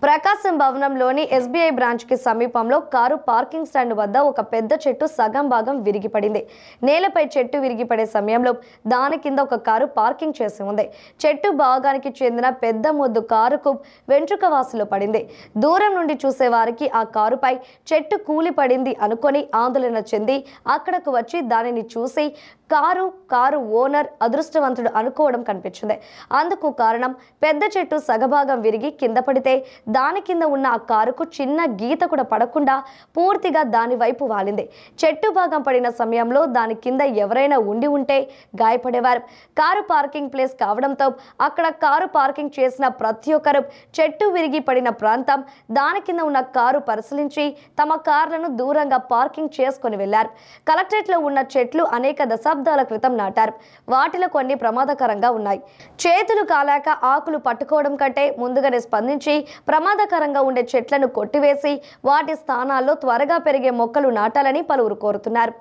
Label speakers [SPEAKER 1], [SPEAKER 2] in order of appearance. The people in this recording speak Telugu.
[SPEAKER 1] ప్రకాశం భవనంలోని ఎస్బీఐ బ్రాంచ్ కి సమీపంలో కారు పార్కింగ్ స్టాండ్ వద్ద ఒక పెద్ద చెట్టు సగం భాగం విరిగిపడింది. నేలపై చెట్టు విరిగిపడే సమయంలో దాని కింద ఒక కారు పార్కింగ్ చేసి ఉంది. చెట్టు భాగానికి చెందిన పెద్ద మొద్దు కారుకు వెంట్రుక వాసులో పడింది. దూరం నుండి చూసే వారికి ఆ కారుపై చెట్టు కూలి పడింది అనుకొని ఆందోళన చెంది అక్కడకు వచ్చి దానిని చూసి కారు ఓనర్ అదృష్టవంతుడు అనుకోవడం కనిపించింది. అందుకు కారణం పెద్ద చెట్టు సగభాగం విరిగి కింద పడితే దాని కింద ఉన్న ఆ కారుకు చిన్న గీత కూడా పడకుండా పూర్తిగా దాని వైపు వాలింది. చెట్టు భాగం పడిన సమయంలో దాని కింద ఎవరైనా ఉండి ఉంటే గాయపడేవారు. కారు పార్కింగ్ ప్లేస్ కావడంతో అక్కడ కారు పార్కింగ్ చేసిన ప్రతి ఒక్కరు చెట్టు విరిగి పడిన ప్రాంతం, దాని కింద ఉన్న కారు పరిశీలించి తమ కార్లను దూరంగా పార్కింగ్ చేసుకుని వెళ్లారు. కలెక్టరేట్లో ఉన్న చెట్లు అనేక దశాబ్దాల క్రితం నాటారు. వాటిలో కొన్ని ప్రమాదకరంగా ఉన్నాయి. చేతులు కాలాక ఆకులు పట్టుకోవడం కంటే ముందుగానే స్పందించి ప్రమాదకరంగా ఉండే చెట్లను కొట్టివేసి వాటి స్థానాల్లో త్వరగా పెరిగే మొక్కలు నాటాలని పలువురు కోరుతున్నారు.